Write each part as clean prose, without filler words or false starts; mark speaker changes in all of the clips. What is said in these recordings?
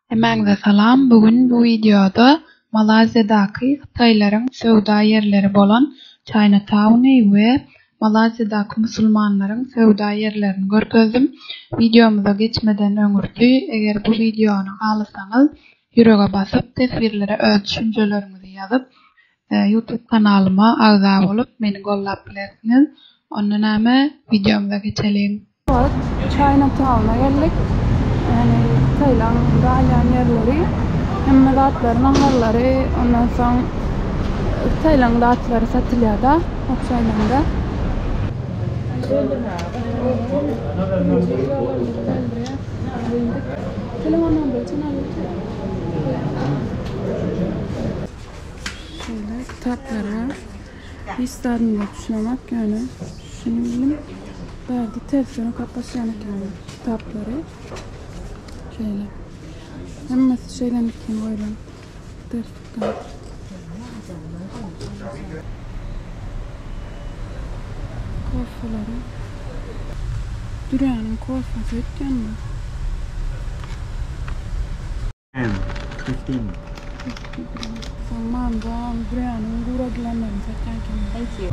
Speaker 1: Hemäňize salam. Bugün bu videoda Malazya'daky Hytaýlaryň söwda yerleri bolan Chinatowny we Malazya'daky musulmanlaryň söwda yerlerini görkezdim. Videomuza geçmeden öňürdi, eger bu videony halasaňyz ýürege basyp tesbirlere öz düşünjelerinizi ýazyp YouTube kanalyma agza bolup meni gollap bilersiňiz. Ondan näme videomuza geçelim.
Speaker 2: Chinatown'a geldik. Yani Tayland galen yerleri, hem zatları, naharları, ondan sonra Tayland zatları satılıyor da Okşaylan'da. Şöyle kitapları istedim de düşünemek yani düşünebilirim. Verdi televizyonu kapatacağım yani kitapları. Şöyle. Hemen şeyden dikeyim böyle. Dersten. Korfaları. Dünyanın korfası etken mi?
Speaker 3: 15.
Speaker 2: Zamandan dünyanın guragilenlerini seçerken. Thank you.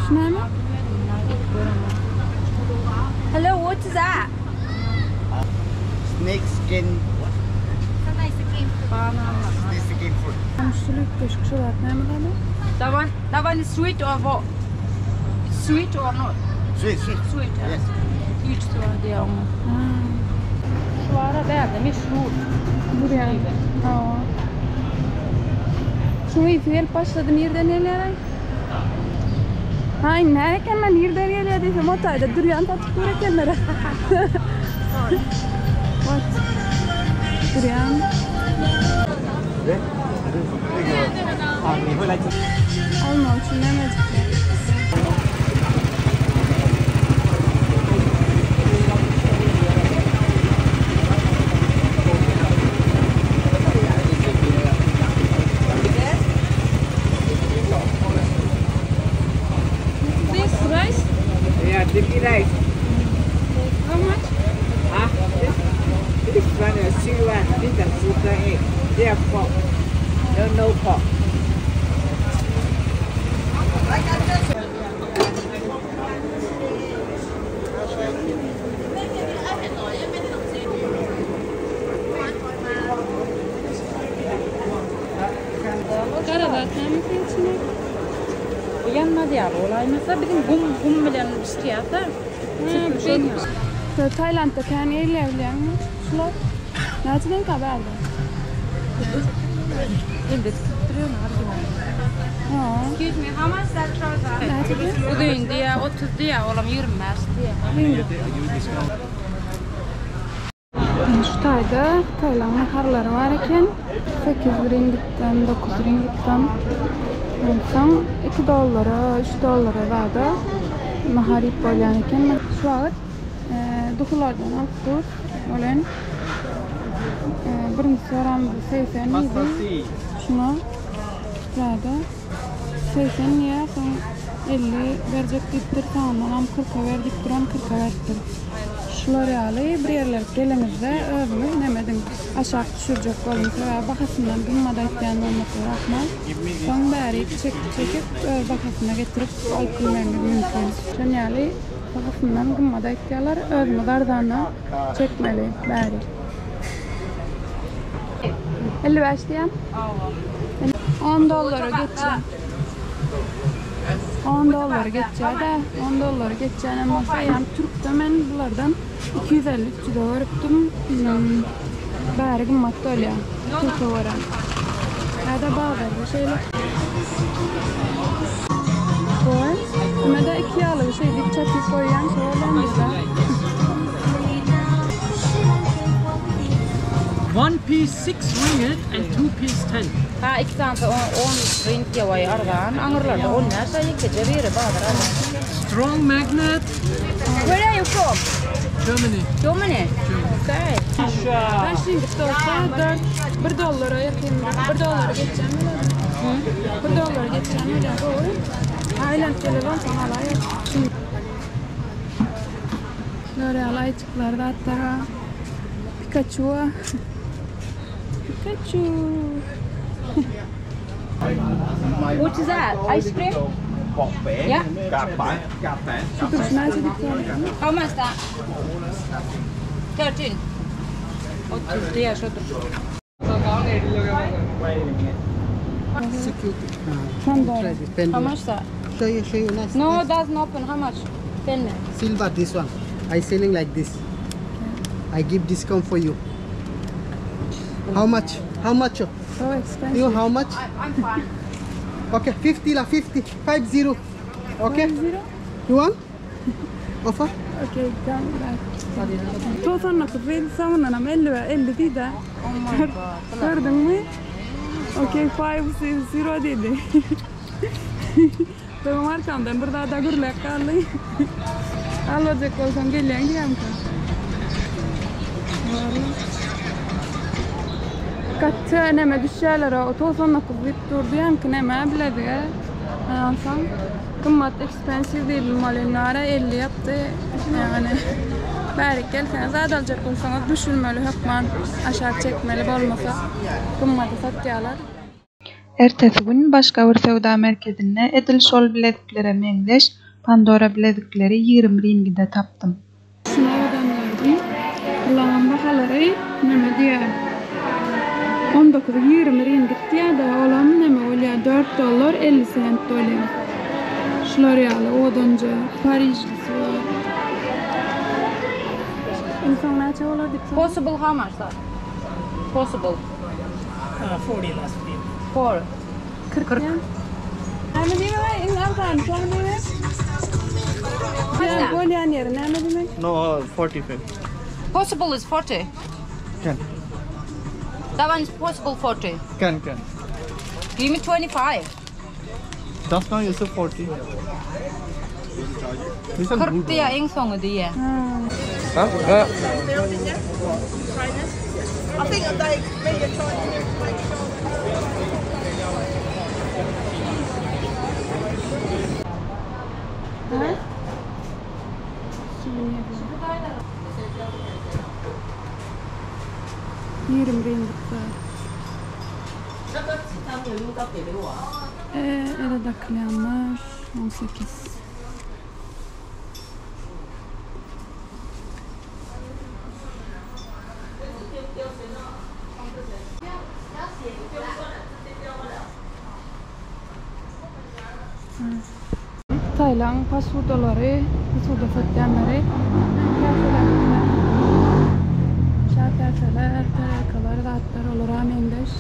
Speaker 2: Şuna mı?
Speaker 4: Hello, what is that?
Speaker 3: Snake skin. Snake skin food.
Speaker 2: Komşuluk köşküşüler ne mi dedi?
Speaker 4: That one is sweet or what? Sweet or not?
Speaker 3: Sweet.
Speaker 4: Sweet.
Speaker 3: Yes.
Speaker 4: Hiç de ama. Şu ara derdi meşhur.
Speaker 2: Dünyan. Ja. Şu iyi fel başladı nereden nereye? Ay ne kan man nereden nereye diye motayda dünyan tatıp dururkenler. What? Dünyan. Alma için ne mecbur?
Speaker 3: Sticky rice.
Speaker 4: How much?
Speaker 3: This one is C1. This is sugar egg. They are pork. No pork.
Speaker 4: Karadağ temizliği içine. Yanmadı ya olay. Mesela bizim gum bilen istiyata.
Speaker 2: Tayland'da kendi evleyen şular. Nereden haberdi?
Speaker 4: Elde tutturuyor
Speaker 2: Ha.
Speaker 4: Excuse me, how much is that trouser? Bugün diye 30 diye olam 20 diye.
Speaker 2: Şu tayda Tayland maharları var iken 8 ringitten 9 ringitten son $2 $3 vardı mahar ip bolyan iken şu vaqt duhulardan alıp dur olan birinci soramızı 80 idi şuna vardı 80 ya son 50 verecek dittir tamamdan am 40'a verdik duran 40'a verdik. L'Oreal'i bir yerler gelemizde övümüz nemedim aşağı düşürecek olmuş ve bakasından bilmada etkiyen olması rahman son bari çekip bakasına getirip alıp bilmemiz mümkün. Şönyali bakasından bilmada etkiyalar övümü gardana çekmeli bari. 55 diyen $10 geçeceğim. $10 geçeceği de $10 geçeceğine masayam Türk'te ben bunlardan 250 $300 öptüm. Bari gımmatta öyle Türk'e varan. Ya da bağırdı şeyler. Koy. Ama da 2 alı şey dikçatı koyan şeylerden güzel.
Speaker 5: One piece 6 ringgit and 2 piece 10.
Speaker 4: Ha iki tane 10 ring diye var aradan. Anırlarda 10 nerede yıkıcı bir bağdır.
Speaker 5: Strong magnet.
Speaker 4: Where are you from?
Speaker 5: Germany.
Speaker 4: Germany. Okay.
Speaker 2: Ben şimdi olsa $1 yakın. $1 geçeceğim öyle. $1 geçeceğim öyle. Doğru. Tayland telefon sana alayım. L'Oreal ayçıklarda hatta Pikachu. Pikachu.
Speaker 4: What is that? Ice cream? Yeah. How much that? 13. 30 diye şudur. How much that?
Speaker 6: Show you nice.
Speaker 4: No, doesn't open. How much? 10.
Speaker 6: Silver, this one. I selling like this. I give discount for you. How much? How much?
Speaker 2: So expensive.
Speaker 6: You how much?
Speaker 4: I'm fine.
Speaker 6: Okay, 50 la 50. 50. Okay?
Speaker 2: 0?
Speaker 6: You want? Offer?
Speaker 2: Okej, kan två sådana på filsamlarna med 11 tider.
Speaker 4: Oh my god.
Speaker 2: Gördün mü? Okey, 5-0 dedi. Benim arkamdan burada da gürlek kaldı. Alacak olsam geliyen gidem kan. Kaç neme düşerler o två sådana på Victor diyen ki neme biledi. Ansam. Kımmat expensive değil malinara 50 yaptı. Yani belki gelseniz adalacak olsanız düşürmeli hükman aşağı çekmeli olmasa kımmatı satyalar.
Speaker 1: Ertesi gün başka bir sevda merkezine edil şol bilezikleri meňzeş Pandora bilezikleri 20 ringide taptım.
Speaker 2: Şuna ödenlerdim. Kulağın bahaları neme diye 19-20 ringit diye de olan neme oluyor $4.50 oluyor. Şlorialı, odanca, Parijlisi var. İnsan ne çağlar dipsen?
Speaker 4: Possible how much that? Possible.
Speaker 3: 40 last week.
Speaker 4: 4.
Speaker 2: 40 yen. Hemen değil mi? İnsan sen, sonra değil mi? Ya, bol yan yerine hemen değil mi?
Speaker 6: No, 45.
Speaker 4: Possible is 40.
Speaker 6: Can.
Speaker 4: That one's possible 40.
Speaker 6: Can.
Speaker 4: Give me 25.
Speaker 6: Just now you said 40. This one
Speaker 4: 40 diye en sonu diye.
Speaker 2: Eredakleyenler 18. Taylan pasudaları, pasuda satyanları, şakerseler, terekalar, rahatlar olur amendeş.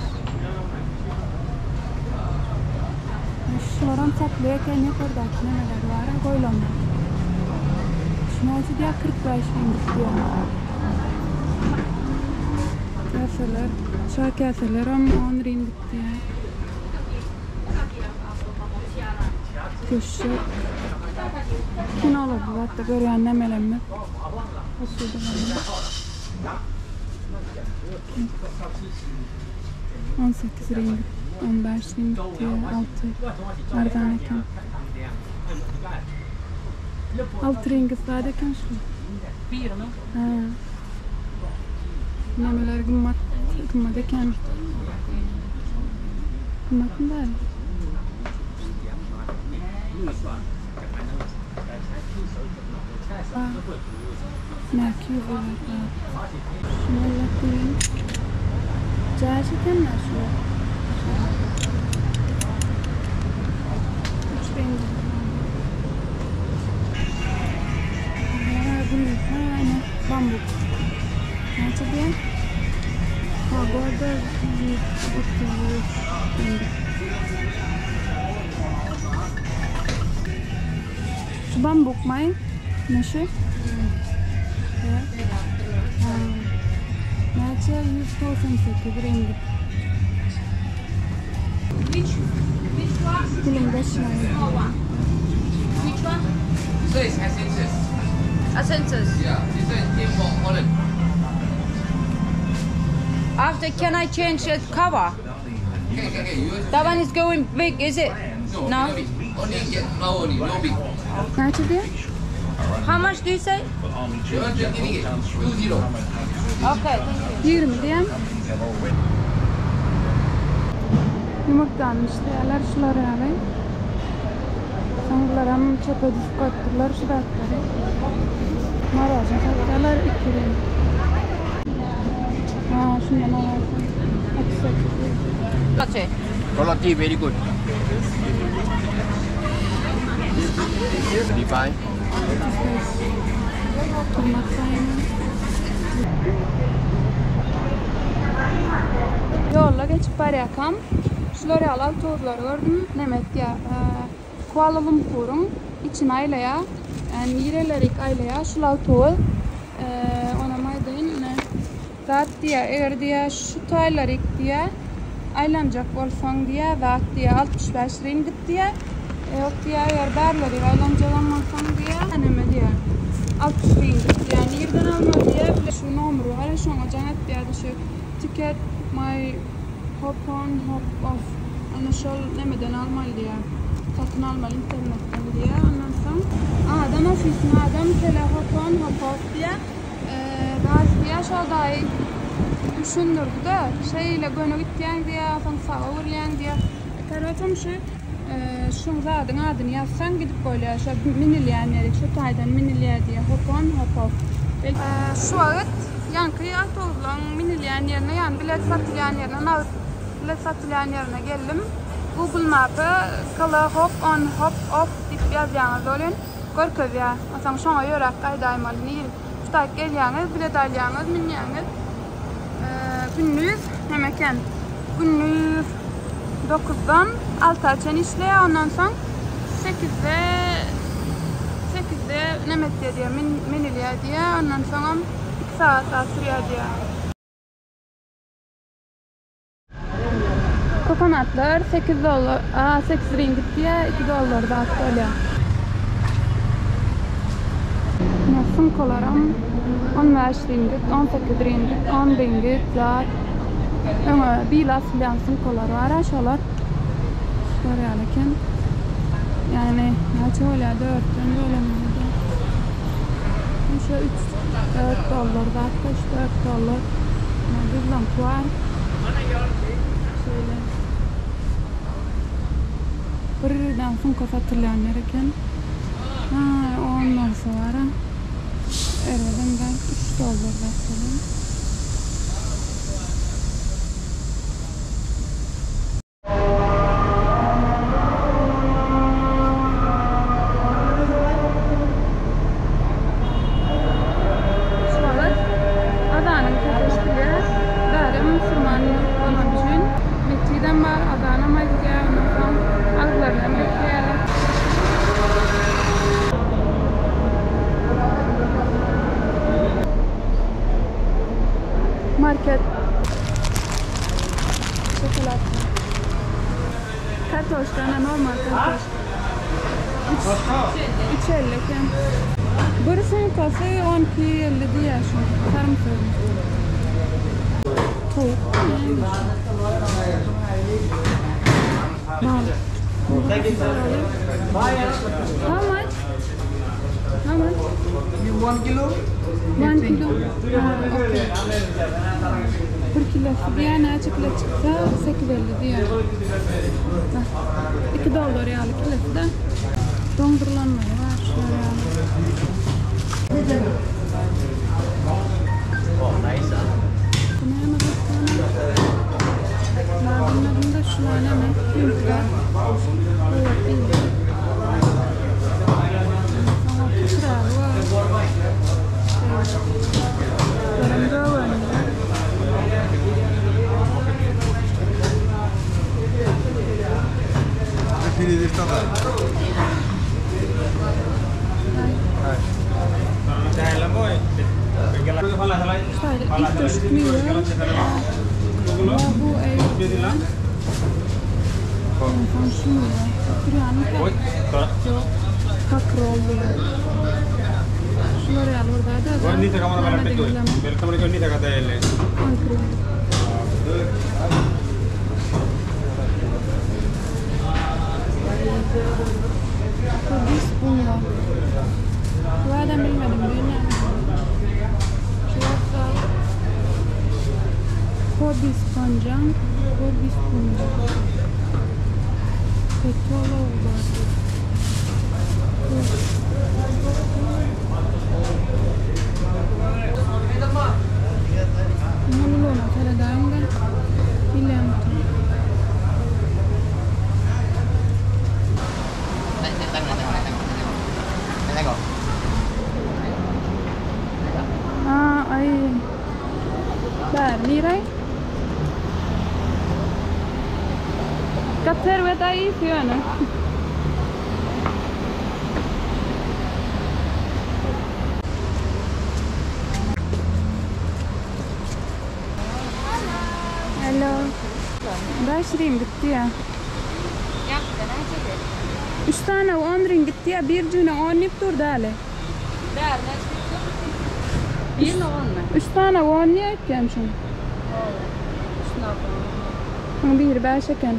Speaker 2: Şuran saklaya kendi kurdaki nemeler var, koylanlar. Şunaysı diye 45 ringgit diyor. Keseler, şakerseler 10 ringgit diye. Köşek. Kim olur bu hatta görüyen nemelenme. Pasuda var. 18 ringgit. 15 ringgit diye 6 nereden eken 6 ringgit sadece eken şu nemeler gımmat eken gımmatın da merkür var şunu yapayım gerçekten nasıl bambuk. Nanti dia ada di şu bambuk mai nasıl? Ya. Nanti 198 ringgit. Film başına.
Speaker 4: Which one?
Speaker 7: So it's essences.
Speaker 4: Essences.
Speaker 7: Yeah, this one came from Holland.
Speaker 4: After, can I change the cover?
Speaker 7: Okay.
Speaker 4: That one is going big, is it? No.
Speaker 7: No big. Only get flower only, no big.
Speaker 2: Nanti dia?
Speaker 4: How much do you say?
Speaker 7: You want 20 ringgit? 20.
Speaker 4: Okay.
Speaker 2: 20 diyem. Yumurtlanmış diyorlar şular yani. Sanırlar hem çöpe düşüp koydular şu dakikları. Marajın satıyorlar 2 diyem. Ha şundan alalım. 38 diyem.
Speaker 8: Quality very good. Define.
Speaker 2: Tırnak sayını. Yolla geçip bariyakam. Şuları alal tozları gördüm. Nemet ya. Kuala Lumpur'un için aylaya. Yani yirelerik aylaya. Şular toz. Ona maydayın ne? Zat diye. Eğer diye şu taylarik diye. Aylanacak olsan diye. Zat diye 65 ringgit diye. Yok diye eğer berleri aylancalanmasan diye. Neme diye. 60 ringgit yani yerden alma diye. Şu numuru var. Şu an cennet diye de şu. Ticket my hop on hop off. Ana şol nemeden almalı diye. Satın almalı internetten diye. Ondan sonra adam ofisine adam tele hop on hop off diye. Bazı diye şol dahi düşündürdü de şeyle gönü gittiyen diye son sağa uğrayan diye. Tarafım şu şun adını yazsan gidip böyle şu minilyenleri şu taydan minilyer diye hop on hop off. Şu vakit yankıya tozulan minilyen yerine yani bilet satılan yerine bilet satılan yerine geldim. Google Map'ı kala hop on hop off dip yazacağınız olun. Görköz ya. Mesela şuna yorak kaydaymalı neyil. Şutak gelyağınız, bilet alacağınız, minilyeniniz. Günlüğüz hemekken. Günlüğüz 9'dan 6 açan işle ondan sonra 8'de nemet diye minilya diye ondan sonra 2 saat sürüyor diye. Kokonatlar 8 dolar, 8 ringgit diye 2 dolar da öyle. Nasıl kolaram 15 ringgit, 18 ringgit, 10 ringgit zat. Ama bilas bilansın kolar var aşağılar. Şöyle alırken yani ne öyle 4'ten böyle mi? Şu 4 dolar da 4 dolar. Bir lamp var. Şöyle. Birden son kapatırlar nereken? Ondan sonra evden ben 3 dolar bakalım. Market şokolat kartoşka normal kartoşka 3.50 iken burasının kası 12.50 diye şu sarımsak tavuk How much?
Speaker 6: You 1 kilo?
Speaker 2: 1 kilo? Okay. 1 kilosu diye ne çıksa 8.50 diye. 2 dolar yani kilosu da dondurulanları var. Şöyle Bunun da şunlar ne mi? Yumurtlar. Evet, bilmiyorum. Korbispancan, Korbispuncan. Petrol var. Non lo so, la danga. Il lento. Ay. Berni ray. Katter vet ay fjøne. Hello. Ben şirin gitti ya. Üç tane 10 gitti ya. Bir cüne 10 nip durdu hele.
Speaker 4: Bir mi 10 mu?
Speaker 2: 3 tane 10 niye eklemişim? Bir 5 eken.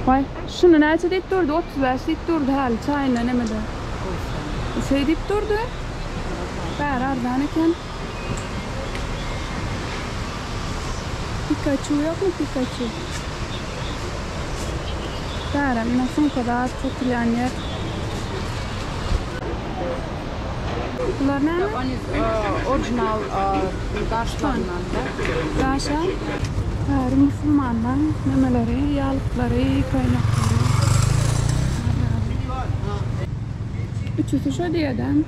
Speaker 2: Vay, şunu nerede deyip durdu? 35 deyip durdu hele. Çayına ne mi de? Şey deyip durdu. Beraber eken. Pikachu yok mu Pikachu? Derim nasıl kadar çok ilerler. Bunlar ne mi?
Speaker 4: One is original Daşlarından da.
Speaker 2: Daşa. Her Müslümanlar memeleri, yağlıkları, kaynakları. Üçüsü şu diyeden.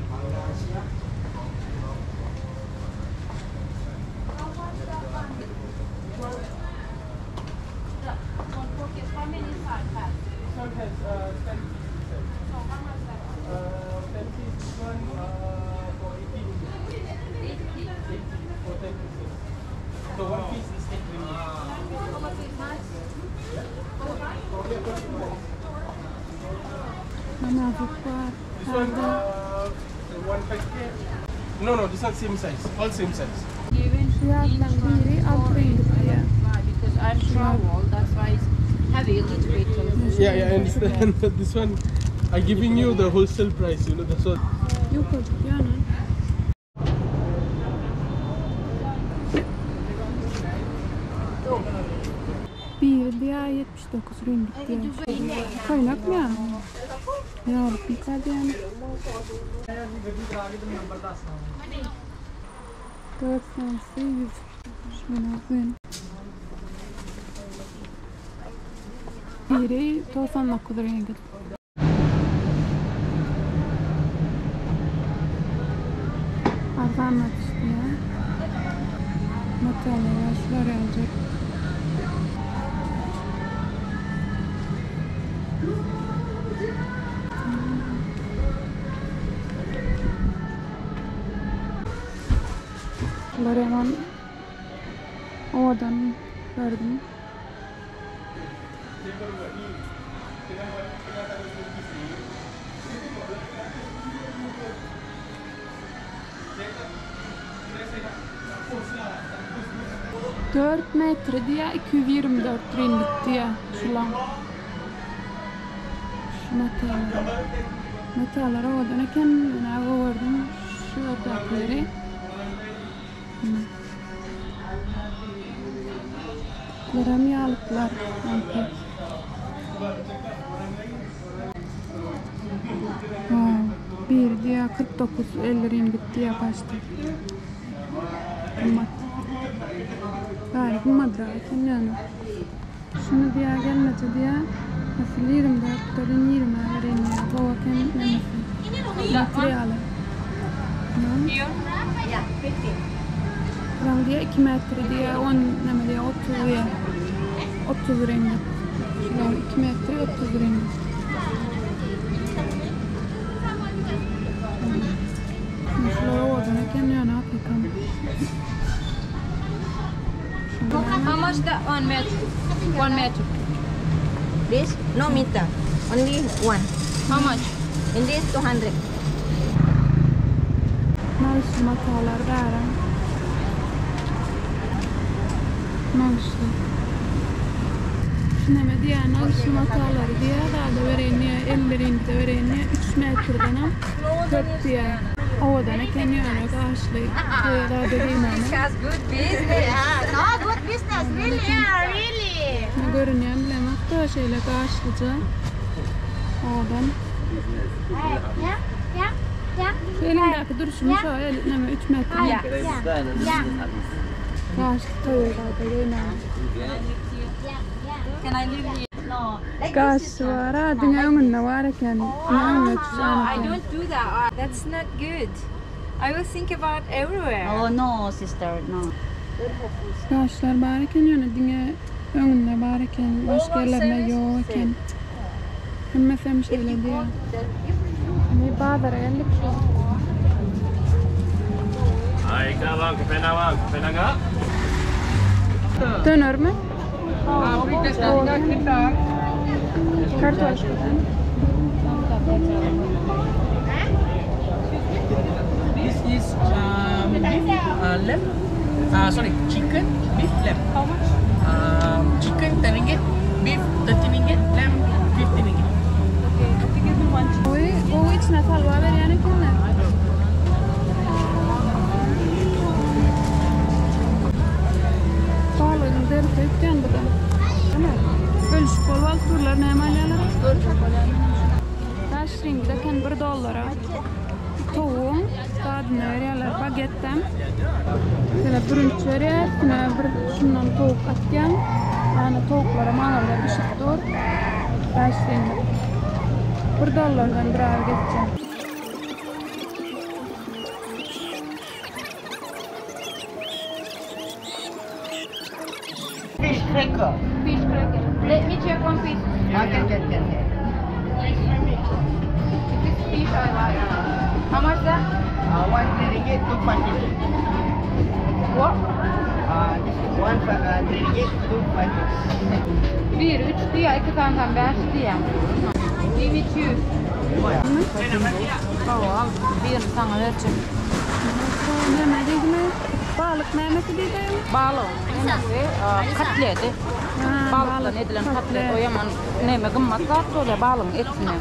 Speaker 5: No, this one same size. All same size.
Speaker 2: Fiyatlar biri 6 rengi.
Speaker 4: Because I'm travel, that's why it's heavy a little bit.
Speaker 5: Yeah, I understand. But this one, I'm giving you the wholesale price. You know, that's what.
Speaker 2: Yok çocuk yani. Bir diğer 79 rengi diye. Kaynak mı ya? Ya bir kadar yani. 4 tanesi 100. Şuna koyun. Biri 99 rengi. Arkamda işte ya. Matalya şunları alacak. Bunları hemen ovadan verdim. Dört metre diye 224 ringgit diye şulan. Şu metalara ovadan kendine koydum. Şu ötekleri. Bunlar yağlıklar. Bir diye 49-50 ringgit diye başladı. Gayet madraken yani. Şunu diye gelmedi diye nasıl 24'lerin 20 vereyim ya. Bu vaken nemesi. Materyali. Kurang dia 2 metre diye 10 nema diye 30 diye 30 ringgit. Şunlar 2 metre 30 ringgit. Şunlar ovadan eken yani hakikaten.
Speaker 4: How much that 1 meter? 1 meter.
Speaker 8: This no meter, only one.
Speaker 4: How much?
Speaker 8: In this 200.
Speaker 2: Nasıl matalar veren? Nasıl? Şunama diye nasıl mataları diye daha da vereyim 50 ringgit vereyim 3 metreden am 4 diye. Ovadan eken yani karşılayıp daha da vereyim ama.
Speaker 8: Good business. No, good business.
Speaker 2: görünüyor bilemem da şeyle karşılıca adam. Şu elindeki duruşunu şu elineme 3 metre. Karşılıkta öyle.
Speaker 4: Can I leave you? No.
Speaker 2: Karşı var ha, dünyanın ne var eken.
Speaker 8: No, I don't do that. That's not good. I will think about everywhere.
Speaker 4: Oh no, sister, no.
Speaker 2: Karşılar var eken yani dünya önünde var eken. Başka yerlerine yok eken. Bilmesem şeyle diyor. Ne bağdara geldik şu.
Speaker 5: Ay, kawan, kepenangan.
Speaker 2: Döner mi? Kartoşka.
Speaker 3: This is lamb. Sorry, chicken, beef, lamb. How much? Chicken 10 ringgit, beef 30 ringgit, lamb 50 ringgit.
Speaker 2: Bu içine salva ver yani kimler? Bağlığın deri tepken bu da. Ölçük olval turlar ne emalyalar? Taş ringdeken $1. Tavuğun tadını veriyorlar bagetten. Şöyle brunch veriyor. Şuna bir şundan tavuk atken. Yani tavuklara manalar bir şey dur. Taş ringde. $1'dan bir ağır geçeceğim.
Speaker 3: Fish cracker.
Speaker 2: Fish cracker. Let me check one piece.
Speaker 3: Can.
Speaker 2: If it's fish, I like. How much that?
Speaker 3: 1 ringgit, 2 5 ringgit.
Speaker 2: What?
Speaker 3: This is 1 3 ringgit, 2 5 ringgit.
Speaker 2: 1, 3 diye, 2 tane 5 diye. Give it you.
Speaker 4: Oh, bir sana vereceğim.
Speaker 2: Ne dedi mi? Balık memesi dedi mi?
Speaker 4: Balon. Katleti. Balıkla edilen katlet. O yaman neme gımmatlar öyle balın etine.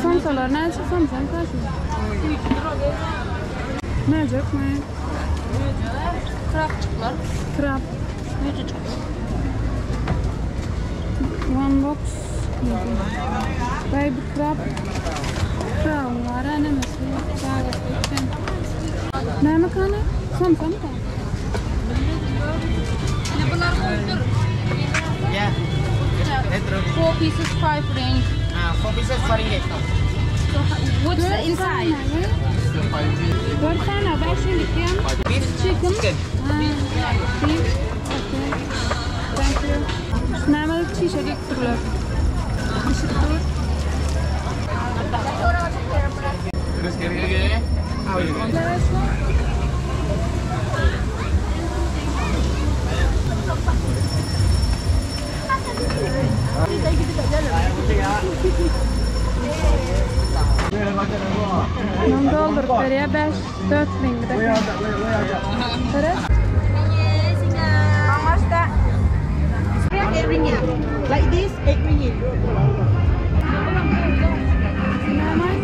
Speaker 2: Samsalar ne? Samsam kaç mı? Ne olacak mı?
Speaker 4: Krapçıklar.
Speaker 2: Krab.
Speaker 4: Küçücük.
Speaker 2: One box. Baby crab. Crown var ne mesela? Ne makanı? Samsam mı?
Speaker 4: Bunlar buldur.
Speaker 3: Yeah.
Speaker 4: 4 pieces 5 ring.
Speaker 3: 4 pieces 4 ringgit.
Speaker 4: What's the inside?
Speaker 2: 4 tane 5 ringgit ya.
Speaker 3: Beef,
Speaker 2: Chicken.
Speaker 3: chicken.
Speaker 2: Beef. Okay. Thank you. Ne var çişe getirdiler. Teşekkür.
Speaker 3: Terus kiri.
Speaker 2: Non doldur veriyor 4 ringgit. Terus?
Speaker 8: How much that? 8 ringgit. Like this, 8 ringgit.
Speaker 2: Ne var?